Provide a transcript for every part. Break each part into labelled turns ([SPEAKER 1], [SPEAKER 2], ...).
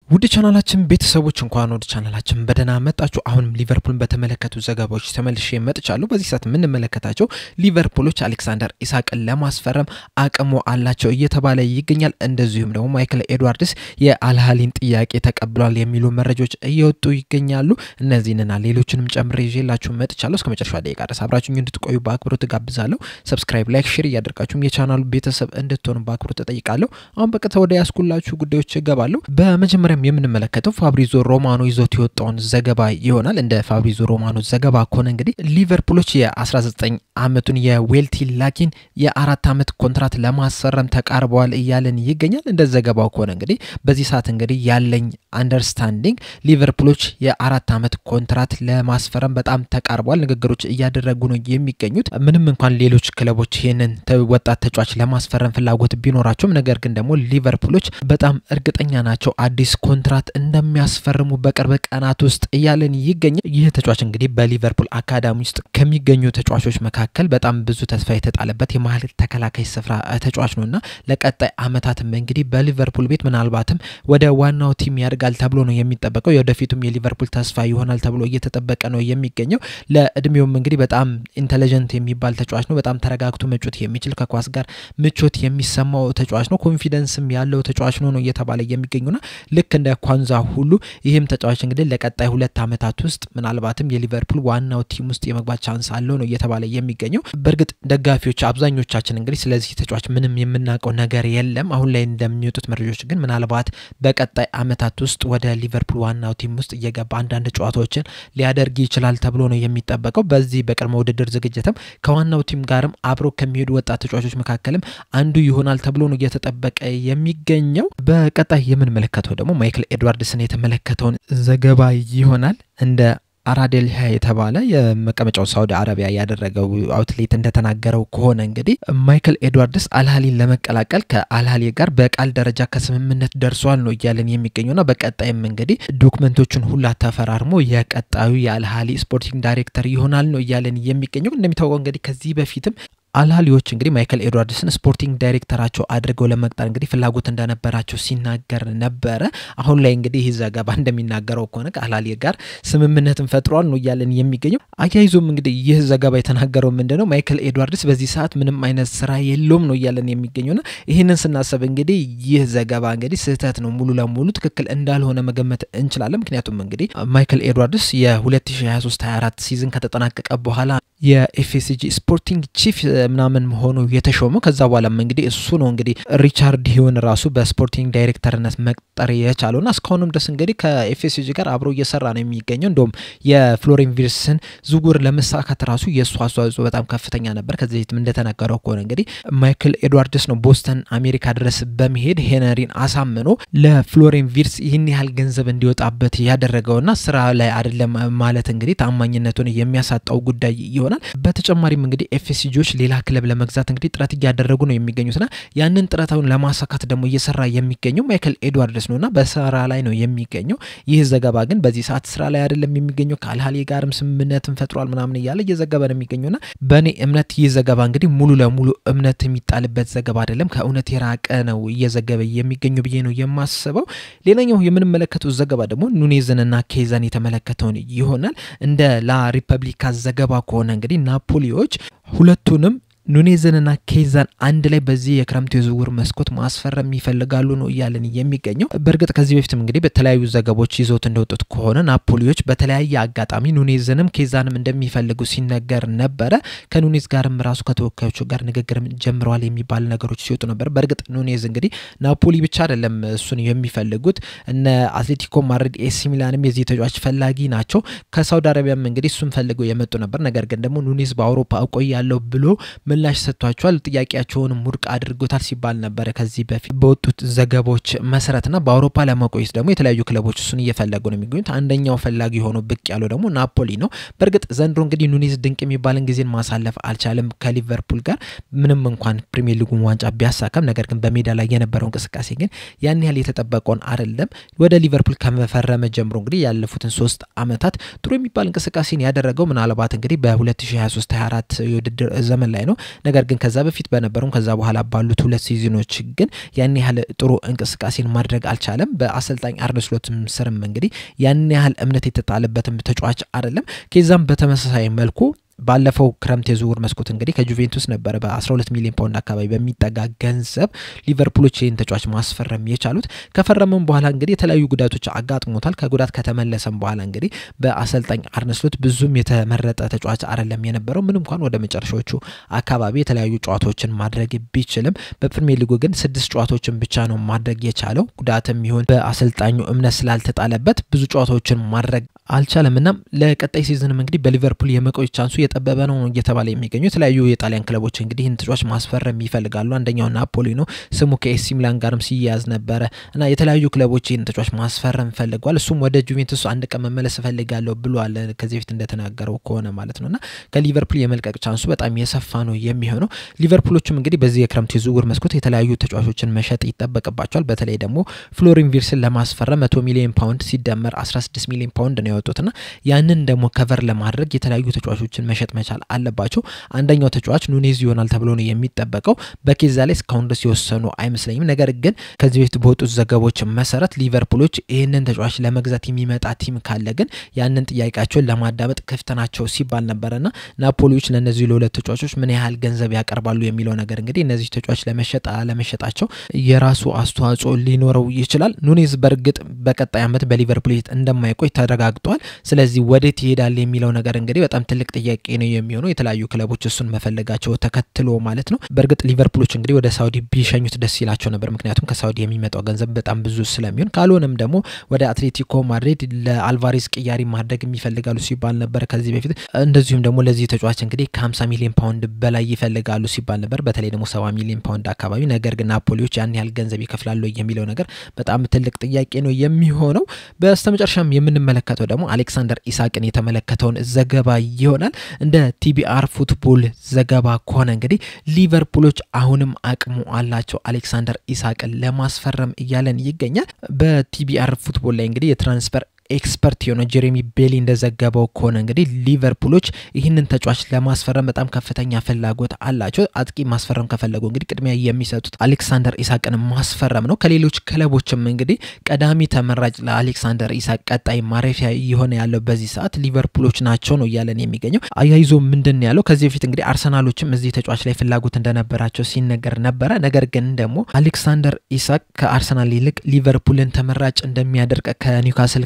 [SPEAKER 1] ውድ ቻናላችን ቤተሰቦች እንኳን ወደ ቻናላችን በደህና መጣችሁ። አሁንም ሊቨርፑልን በተመለከቱ ዘገባዎች ተመልሼ መጥቻለሁ። በዚህ ሰዓት ምን እንመለከታቸው ሊቨርፑሎች አሌክሳንደር ኢሳቅን ለማስፈረም አቅሙ አላቸው እየተባለ ይገኛል። እንደዚሁም ደግሞ ማይክል ኤድዋርድስ የአልሃሊን ጥያቄ ተቀብሏል የሚሉ መረጃዎች እየወጡ ይገኛሉ። እነዚህንና ሌሎችንም ጨምሬ ይዤላችሁ መጥቻለሁ። እስከመጨረሻው ደቂቃ ድረስ አብራችሁኝ እንድትቆዩ በአክብሮት ጋብዛለሁ። ሰብስክራይብ፣ ላይክ፣ ሼር እያደረጋችሁ የቻናሉ ቤተሰብ እንድትሆኑ በአክብሮት ተጠይቃለሁ። አሁን በቀጥታ ወደ ያስኩላችሁ ጉዳዮች እገባለሁ። በመጀመሪያ የምንመለከተው ፋብሪዞ ሮማኖ ይዞት የወጣውን ዘገባ ይሆናል። እንደ ፋብሪዞ ሮማኖ ዘገባ ከሆነ እንግዲህ ሊቨርፑሎች የ19 ዓመቱን የዌልቲ ላኪን የ4 ዓመት ኮንትራት ለማስፈረም ተቃርበዋል እያለን ይገኛል። እንደ ዘገባው ከሆነ እንግዲህ በዚህ ሰዓት እንግዲህ ያለኝ አንደርስታንዲንግ ሊቨርፑሎች የ4 ዓመት ኮንትራት ለማስፈረም በጣም ተቃርበዋል። ንግግሮች እያደረጉ ነው የሚገኙት። ምንም እንኳን ሌሎች ክለቦች ይሄንን ወጣት ተጫዋች ለማስፈረም ፍላጎት ቢኖራቸውም ነገር ግን ደግሞ ሊቨርፑሎች በጣም እርግጠኛ ናቸው አዲስ ኮንትራት እንደሚያስፈርሙ በቅርብ ቀናት ውስጥ እያለን ይገኛል። ይህ ተጫዋች እንግዲህ በሊቨርፑል አካዳሚ ውስጥ ከሚገኙ ተጫዋቾች መካከል በጣም ብዙ ተስፋ የተጣለበት የመሃል ተከላካይ ስፍራ ተጫዋች ነውና ለቀጣይ አመታትም እንግዲህ በሊቨርፑል ቤት ምናልባትም ወደ ዋናው ቲም ያድጋል ተብሎ ነው የሚጠበቀው። የወደፊቱም የሊቨርፑል ተስፋ ይሆናል ተብሎ እየተጠበቀ ነው የሚገኘው። ለእድሜውም እንግዲህ በጣም ኢንተለጀንት የሚባል ተጫዋች ነው። በጣም ተረጋግቶ መጫወት የሚችል ከኳስ ጋር ምቾት የሚሰማው ተጫዋች ነው። ኮንፊደንስም ያለው ተጫዋች ነው እየተባለ የሚገኙና ልክ እንደ ኳንዛ ሁሉ ይህም ተጫዋች እንግዲህ ለቀጣይ 2 አመታት ውስጥ ምናልባትም የሊቨርፑል ዋናው ቲም ውስጥ የመግባት ቻንስ አለው ነው እየተባለ የሚገኘው። በርግጥ ደጋፊዎች አብዛኞቻችን እንግዲህ ስለዚህ ተጫዋች ምንም የምናውቀው ነገር የለም። አሁን ላይ እንደሚወጡት መረጃዎች ግን ምናልባት በቀጣይ አመታት ውስጥ ወደ ሊቨርፑል ዋናው ቲም ውስጥ እየገባ አንዳንድ ጨዋታዎችን ሊያደርግ ይችላል ተብሎ ነው የሚጠበቀው። በዚህ በቅድመ ውድድር ዝግጅትም ከዋናው ቲም ጋርም አብሮ ከሚሄዱ ወጣት ተጫዋቾች መካከልም አንዱ ይሆናል ተብሎ ነው እየተጠበቀ የሚገኘው። በቀጣይ የምንመለከተው ደግሞ ማይክል ኤድዋርድስን የተመለከተውን ዘገባ ይሆናል። እንደ አራዴልሃ የተባለ የመቀመጫው ሳውዲ አረቢያ ያደረገው አውትሌት እንደተናገረው ከሆነ እንግዲህ ማይክል ኤድዋርድስ አልሃሊን ለመቀላቀል ከአልሃሊ ጋር በቃል ደረጃ ከስምምነት ደርሷል ነው እያለን የሚገኙና በቀጣይም እንግዲህ ዶክመንቶቹን ሁላ ተፈራርሞ የቀጣዩ የአልሃሊ ስፖርቲንግ ዳይሬክተር ይሆናል ነው እያለን የሚገኘው። እንደሚታወቀው እንግዲህ ከዚህ በፊትም አልሃሊዎች እንግዲህ ማይክል ኤድዋርድስን ስፖርቲንግ ዳይሬክተራቸው አድርገው ለመቅጠር እንግዲህ ፍላጎት እንደነበራቸው ሲናገር ነበረ። አሁን ላይ እንግዲህ ይህ ዘገባ እንደሚናገረው ከሆነ ከአልሃሊ ጋር ስምምነትን ፈጥሯል ነው እያለን የሚገኘው። አያይዞም እንግዲህ ይህ ዘገባ የተናገረው ምንድነው ማይክል ኤድዋርድስ በዚህ ሰዓት ምንም አይነት ስራ የለውም ነው እያለን የሚገኘውና ይህንን ስናስብ እንግዲህ ይህ ዘገባ እንግዲህ ስህተት ነው፣ ሙሉ ለሙሉ ትክክል እንዳልሆነ መገመት እንችላለን። ምክንያቱም እንግዲህ ማይክል ኤድዋርድስ የ2023-24 ሲዝን ከተጠናቀቀ በኋላ የኤፍኤስጂ ስፖርቲንግ ቺፍ ምናምን ሆኖ የተሾመው። ከዛ በኋላም እንግዲህ እሱ ነው እንግዲህ ሪቻርድ ሂውን ራሱ በስፖርቲንግ ዳይሬክተርነት መቅጠር የቻለውና እስካሁንም ድረስ እንግዲህ ከኤፍኤስጂ ጋር አብሮ እየሰራ ነው የሚገኘው። እንደውም የፍሎሪን ቪርትስን ዝውውር ለመሳካት ራሱ የሱ አስተዋጽኦ በጣም ከፍተኛ ነበር። ከዚህ በፊትም እንደተናገረው ከሆነ እንግዲህ ማይክል ኤድዋርድስ ነው ቦስተን አሜሪካ ድረስ በመሄድ ሄነሪን አሳምኖ ለፍሎሪን ቪርትስ ይህን ያህል ገንዘብ እንዲወጣበት ያደረገውና ስራ ላይ አይደለም ማለት እንግዲህ ታማኝነቱን የሚያሳጣው ጉዳይ ይሆናል። በተጨማሪም እንግዲህ ኤፍኤስጂዎች ሌላ ክለብ ለመግዛት እንግዲህ ጥረት እያደረጉ ነው የሚገኙትና ያንን ጥረታውን ለማሳካት ደግሞ እየሰራ የሚገኘው ማይክል ኤድዋርድስ ነውና በስራ ላይ ነው የሚገኘው። ይህ ዘገባ ግን በዚህ ሰዓት ስራ ላይ አይደለም የሚገኘው። ከአልሃሊ ጋርም ስምምነትን ፈጥሯል ምናምን እያለ እየዘገበ ነው የሚገኘውና በኔ እምነት ይህ ዘገባ እንግዲህ ሙሉ ለሙሉ እምነት የሚጣልበት ዘገባ አይደለም፣ ከእውነት የራቀ ነው እየዘገበ የሚገኘው ብዬ ነው የማስበው። ሌላኛው የምንመለከተው ዘገባ ደግሞ ኑኔዝንና ኬዛን የተመለከተውን ይሆናል። እንደ ላ ሪፐብሊካ ዘገባ ከሆነ እንግዲህ ናፖሊዎች ሁለቱንም ኑኔዝንና ኬዛን አንድ ላይ በዚህ የክረምት የዝውውር መስኮት ማስፈረም ይፈልጋሉ ነው እያለን የሚገኘው። በርግጥ ከዚህ በፊትም እንግዲህ በተለያዩ ዘገባዎች ይዞት እንደወጡት ከሆነ ናፖሊዎች በተለያየ አጋጣሚ ኑኔዝንም ኬዛንም እንደሚፈልጉ ሲነገር ነበረ። ከኑኔዝ ጋርም ራሱ ከተወካዮቹ ጋር ንግግር ጀምረዋል የሚባል ነገሮች ሲወጡ ነበር። በርግጥ ኑኔዝ እንግዲህ ናፖሊ ብቻ አይደለም እሱን የሚፈልጉት፣ እነ አትሌቲኮ ማድሪድ፣ ኤሲ ሚላንም የዚህ ተጫዋች ፈላጊ ናቸው። ከሳውዲ አረቢያም እንግዲህ እሱን ፈልገው የመጡ ነበር። ነገር ግን ደግሞ ኑኔዝ በአውሮፓ እቆያለሁ ብሎ ምላሽ ሰጥቷቸዋል። ጥያቄያቸውን ሙድቅ አድርጎታል ሲባል ነበር ከዚህ በፊት በወጡት ዘገባዎች መሰረትና በአውሮፓ ለመቆየት ደግሞ የተለያዩ ክለቦች እሱን እየፈለጉ ነው የሚገኙት። አንደኛው ፈላጊ ሆኖ ብቅ ያለው ደግሞ ናፖሊ ነው። በርግጥ ዘንድሮ እንግዲህ ኑኔዝ ድንቅ የሚባልን ጊዜን ማሳለፍ አልቻለም ከሊቨርፑል ጋር ምንም እንኳን ፕሪሚየር ሊጉን ዋንጫ ቢያሳካም፣ ነገር ግን በሜዳ ላይ የነበረው እንቅስቃሴ ግን ያን ያህል የተጠበቀውን አይደለም። ወደ ሊቨርፑል ከመፈረመ ጀምሮ እንግዲህ ያለፉትን 3 አመታት ጥሩ የሚባል እንቅስቃሴን ያደረገው ምናልባት እንግዲህ በ2023-24 የውድድር ዘመን ላይ ነው። ነገር ግን ከዛ በፊት በነበረው ከዛ በኋላ ባሉት ሁለት ሲዝኖች ግን ያን ያህል ጥሩ እንቅስቃሴን ማድረግ አልቻለም። በአሰልጣኝ አርነ ስሎትም ስርም እንግዲህ ያን ያህል እምነት የተጣለበትም ተጫዋች አይደለም። ከዛም በተመሳሳይ መልኩ ባለፈው ክረምት የዝውውር መስኮት እንግዲህ ከጁቬንቱስ ነበር በ12 ሚሊዮን ፓውንድ አካባቢ በሚጠጋ ገንዘብ ሊቨርፑሎች ይህን ተጫዋች ማስፈረም የቻሉት። ከፈረመም በኋላ እንግዲህ የተለያዩ ጉዳቶች አጋጥሞታል። ከጉዳት ከተመለሰም በኋላ እንግዲህ በአሰልጣኝ አርነ ስሎት ብዙም የተመረጠ ተጫዋች አይደለም የነበረው። ምንም እንኳን ወደ መጨረሻዎቹ አካባቢ የተለያዩ ጨዋታዎችን ማድረግ ቢችልም በፕሪሚየር ሊጉ ግን 6 ጨዋታዎችን ብቻ ነው ማድረግ የቻለው። ጉዳትም ይሁን በአሰልጣኙ እምነት ስላልተጣለበት ብዙ ጨዋታዎችን ማድረግ አልቻለምና ለቀጣይ ሲዝንም እንግዲህ በሊቨርፑል የመቆየት ቻንሱ የጠበበ ነው እየተባለ የሚገኙ የተለያዩ የጣሊያን ክለቦች እንግዲህ ይህን ተጫዋች ማስፈረም ይፈልጋሉ። አንደኛው ናፖሊ ነው። ስሙ ከኤሲ ሚላን ጋርም ሲያያዝ ነበር እና የተለያዩ ክለቦች ይህን ተጫዋች ማስፈረም ፈልገዋል። እሱም ወደ ጁቬንቱስ አንድ ቀን መመለስ ፈልጋለሁ ብሏል ከዚህ በፊት እንደተናገረው ከሆነ ማለት ነውና ከሊቨርፑል የመልቀቅ ቻንሱ በጣም የሰፋ ነው የሚሆነው። ሊቨርፑሎችም እንግዲህ በዚህ የክረምት የዝውውር መስኮት የተለያዩ ተጫዋቾችን መሸጥ ይጠበቅባቸዋል። በተለይ ደግሞ ፍሎሪን ቪርትስን ለማስፈረም 100 ሚሊዮን ፓውንድ ሲደመር 16 ሚሊዮን ፓውንድ ነው ያወጡትና ያንን ደግሞ ከቨር ለማድረግ የተለያዩ ተጫዋቾችን መሸጥ መቻል አለባቸው። አንደኛው ተጫዋች ኑኔዝ ይሆናል ተብሎ ነው የሚጠበቀው። በኬዛ ላይ እስካሁን ድረስ የወሰኑ አይመስለኝም። ነገር ግን ከዚህ በፊት በወጡት ዘገባዎች መሰረት ሊቨርፑሎች ይህንን ተጫዋች ለመግዛት የሚመጣ ቲም ካለ ግን ያንን ጥያቄያቸውን ለማዳመጥ ክፍት ናቸው ሲባል ነበርና ናፖሊዎች ለነዚህ ለሁለት ተጫዋቾች ምን ያህል ገንዘብ ያቀርባሉ የሚለው ነገር እንግዲህ እነዚህ ተጫዋች ለመሸጥ አለመሸጣቸው የራሱ አስተዋጽኦ ሊኖረው ይችላል። ኑኔዝ በርግጥ በቀጣይ ዓመት በሊቨርፑል እንደማይቆይ ተረጋግጧል። ስለዚህ ወዴት ይሄዳል የሚለው ነገር እንግዲህ በጣም ትልቅ ጥያቄ ነው የሚሆነው። የተለያዩ ክለቦች እሱን መፈለጋቸው ተከትሎ ማለት ነው። በርግጥ ሊቨርፑሎች እንግዲህ ወደ ሳውዲ ቢሸኙት ደስ ይላቸው ነበር፣ ምክንያቱም ከሳውዲ የሚመጣው ገንዘብ በጣም ብዙ ስለሚሆን። ካልሆነም ደግሞ ወደ አትሌቲኮ ማድሪድ ለአልቫሬዝ ቅያሪ ማድረግ የሚፈልጋሉ ሲባል ነበር ከዚህ በፊት። እንደዚሁም ደግሞ ለዚህ ተጫዋች እንግዲህ ከ50 ሚሊዮን ፓውንድ በላይ ይፈልጋሉ ሲባል ነበር፣ በተለይ ደግሞ 70 ሚሊዮን ፓውንድ አካባቢ። ነገር ግን ናፖሊዎች ያን ያህል ገንዘብ ይከፍላሉ የሚለው ነገር በጣም ትልቅ ጥያቄ ነው የሚሆነው። በስተመጨረሻም የምንመለከተው ደግሞ አሌክሳንደር ኢሳቅን የተመለከተውን ዘገባ ይሆናል። እንደ ቲቢአር ፉትቦል ዘገባ ከሆነ እንግዲህ ሊቨርፑሎች አሁንም አቅሙ አላቸው አሌክሳንደር ኢሳቅን ለማስፈረም እያለን ይገኛል። በቲቢአር ፉትቦል ላይ እንግዲህ የትራንስፈር ኤክስፐርት የሆነ ጄሬሚ ቤሊ እንደዘገበው ከሆነ እንግዲህ ሊቨርፑሎች ይህንን ተጫዋች ለማስፈረም በጣም ከፍተኛ ፍላጎት አላቸው። አጥቂ ማስፈረም ከፈለጉ እንግዲህ ቅድሚያ የሚሰጡት አሌክሳንደር ኢሳቅን ማስፈረም ነው። ከሌሎች ክለቦችም እንግዲህ ቀዳሚ ተመራጭ ለአሌክሳንደር ኢሳቅ ቀጣይ ማረፊያ የሆነ ያለው በዚህ ሰዓት ሊቨርፑሎች ናቸው ነው እያለን የሚገኘው። አያይዞ ምንድን ያለው ከዚህ በፊት እንግዲህ አርሰናሎችም እዚህ ተጫዋች ላይ ፍላጎት እንደነበራቸው ሲነገር ነበረ። ነገር ግን ደግሞ አሌክሳንደር ኢሳቅ ከአርሰናል ይልቅ ሊቨርፑልን ተመራጭ እንደሚያደርግ ከኒውካስል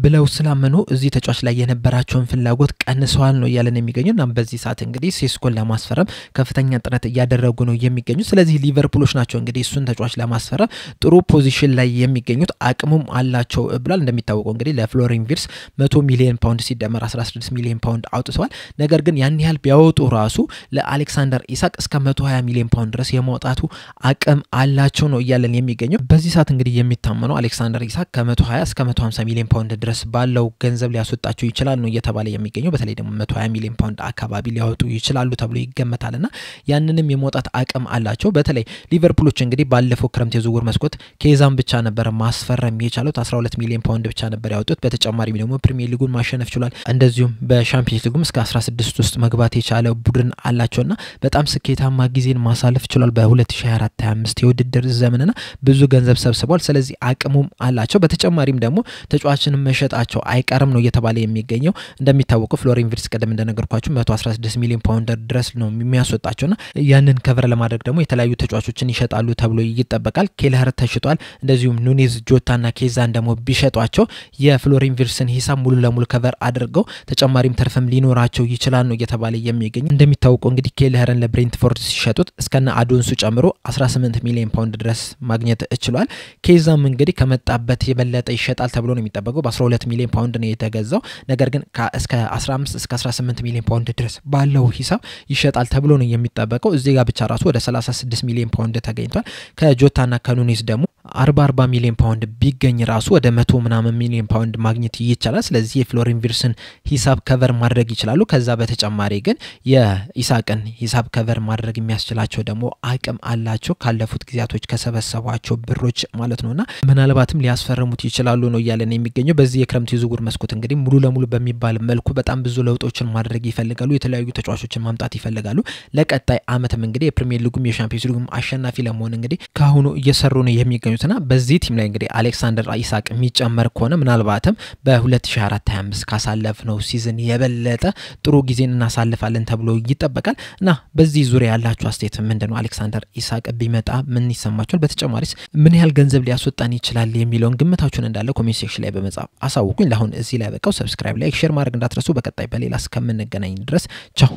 [SPEAKER 1] ብለው ስላመኑ እዚህ ተጫዋች ላይ የነበራቸውን ፍላጎት ቀንሰዋል ነው እያለን የሚገኙና በዚህ ሰዓት እንግዲህ ሴስኮን ለማስፈረም ከፍተኛ ጥረት እያደረጉ ነው የሚገኙ። ስለዚህ ሊቨርፑሎች ናቸው እንግዲህ እሱን ተጫዋች ለማስፈረም ጥሩ ፖዚሽን ላይ የሚገኙት፣ አቅሙም አላቸው ብሏል። እንደሚታወቀው እንግዲህ ለፍሎሪን ቪርትስ 100 ሚሊዮን ፓውንድ ሲደመር 16 ሚሊዮን ፓውንድ አውጥተዋል። ነገር ግን ያን ያህል ቢያወጡ ራሱ ለአሌክሳንደር ኢሳቅ እስከ 120 ሚሊዮን ፓውንድ ድረስ የማውጣቱ አቅም አላቸው ነው እያለን የሚገኘው። በዚህ ሰዓት እንግዲህ የሚታመነው አሌክሳንደር ኢሳቅ ከ120 እስከ 150 ሚሊዮን ፓውንድ ድረስ ባለው ገንዘብ ሊያስወጣቸው ይችላል ነው እየተባለ የሚገኘው። በተለይ ደግሞ 120 ሚሊዮን ፓውንድ አካባቢ ሊያወጡ ይችላሉ ተብሎ ይገመታልና ያንንም የመውጣት አቅም አላቸው። በተለይ ሊቨርፑሎች እንግዲህ ባለፈው ክረምት የዝውውር መስኮት ኬዛን ብቻ ነበር ማስፈረም የቻሉት 12 ሚሊዮን ፓውንድ ብቻ ነበር ያወጡት። በተጨማሪም ደግሞ ፕሪሚየር ሊጉን ማሸነፍ ችሏል። እንደዚሁም በሻምፒዮንስ ሊጉም እስከ 16 ውስጥ መግባት የቻለ ቡድን አላቸውና በጣም ስኬታማ ጊዜን ማሳለፍ ችሏል በ2024-25 የውድድር ዘመንና ብዙ ገንዘብ ሰብስቧል። ስለዚህ አቅሙም አላቸው። በተጨማሪም ደግሞ ተጫዋችንም መሸጣቸው አይቀርም ነው እየተባለ የሚገኘው። እንደሚታወቀው ፍሎሪን ቪርትስ ቀደም እንደነገርኳችሁ 116 ሚሊዮን ፓውንድ ድረስ ነው የሚያስወጣቸውና ያንን ከቨር ለማድረግ ደግሞ የተለያዩ ተጫዋቾችን ይሸጣሉ ተብሎ ይጠበቃል። ኬለር ተሽጧል። እንደዚሁም ኑኔዝ፣ ጆታና ኬዛን ደግሞ ቢሸጧቸው የፍሎሪን ቪርትስን ሂሳብ ሙሉ ለሙሉ ከቨር አድርገው ተጨማሪም ተርፈም ሊኖራቸው ይችላል ነው እየተባለ የሚገኘው። እንደሚታወቀው እንግዲህ ኬለርን ለብሬንትፎርድ ሲሸጡት እስከነ አዶንሱ ጨምሮ 18 ሚሊዮን ፓውንድ ድረስ ማግኘት ይችላል። ኬዛም እንግዲህ ከመጣበት የበለጠ ይሸጣል ተብሎ ነው የሚጠበቀው። በ12 ሚሊዮን ፓውንድ ነው የተገዛው። ነገር ግን እስከ 15 እስከ 18 ሚሊዮን ፓውንድ ድረስ ባለው ሂሳብ ይሸጣል ተብሎ ነው የሚጠበቀው። እዚህ ጋር ብቻ ራሱ ወደ 36 ሚሊዮን ፓውንድ ተገኝቷል። ከጆታና ከኑኔዝ ደግሞ 40 ሚሊዮን ፓውንድ ቢገኝ ራሱ ወደ 100 ምናምን ሚሊዮን ፓውንድ ማግኘት ይቻላል ስለዚህ የፍሎሪያን ቪርትስን ሂሳብ ከቨር ማድረግ ይችላሉ ከዛ በተጨማሪ ግን የኢሳቅን ሂሳብ ከቨር ማድረግ የሚያስችላቸው ደግሞ አቅም አላቸው ካለፉት ጊዜያቶች ከሰበሰቧቸው ብሮች ማለት ነውና ምናልባትም ሊያስፈርሙት ይችላሉ ነው ያለን የሚገኘው በዚህ የክረምት የዝውውር መስኮት እንግዲህ ሙሉ ለሙሉ በሚባል መልኩ በጣም ብዙ ለውጦችን ማድረግ ይፈልጋሉ የተለያዩ ተጫዋቾችን ማምጣት ይፈልጋሉ ለቀጣይ አመትም እንግዲህ የፕሪሚየር ሊጉም የሻምፒዮንስ ሊጉም አሸናፊ ለመሆን እንግዲህ ካሁኑ እየሰሩ ነው የሚገኙትና በዚህ ቲም ላይ እንግዲህ አሌክሳንደር ኢሳቅ የሚጨመር ከሆነ ምናልባትም በ2024-25 ካሳለፍነው ሲዝን የበለጠ ጥሩ ጊዜን እናሳልፋለን ተብሎ ይጠበቃል እና በዚህ ዙሪያ ያላችሁ አስተያየት ምንድነው አሌክሳንደር ኢሳቅ ቢመጣ ምን ይሰማችኋል በተጨማሪስ ምን ያህል ገንዘብ ሊያስወጣን ይችላል የሚለውን ግምታችሁን እንዳለ ኮሜንት ሴክሽን ላይ በመጻፍ አሳውቁኝ ለአሁን እዚህ ላይ በቃው ሰብስክራይብ ላይክ ሼር ማድረግ እንዳትረሱ በቀጣይ በሌላ እስከምንገናኝ ድረስ ቻው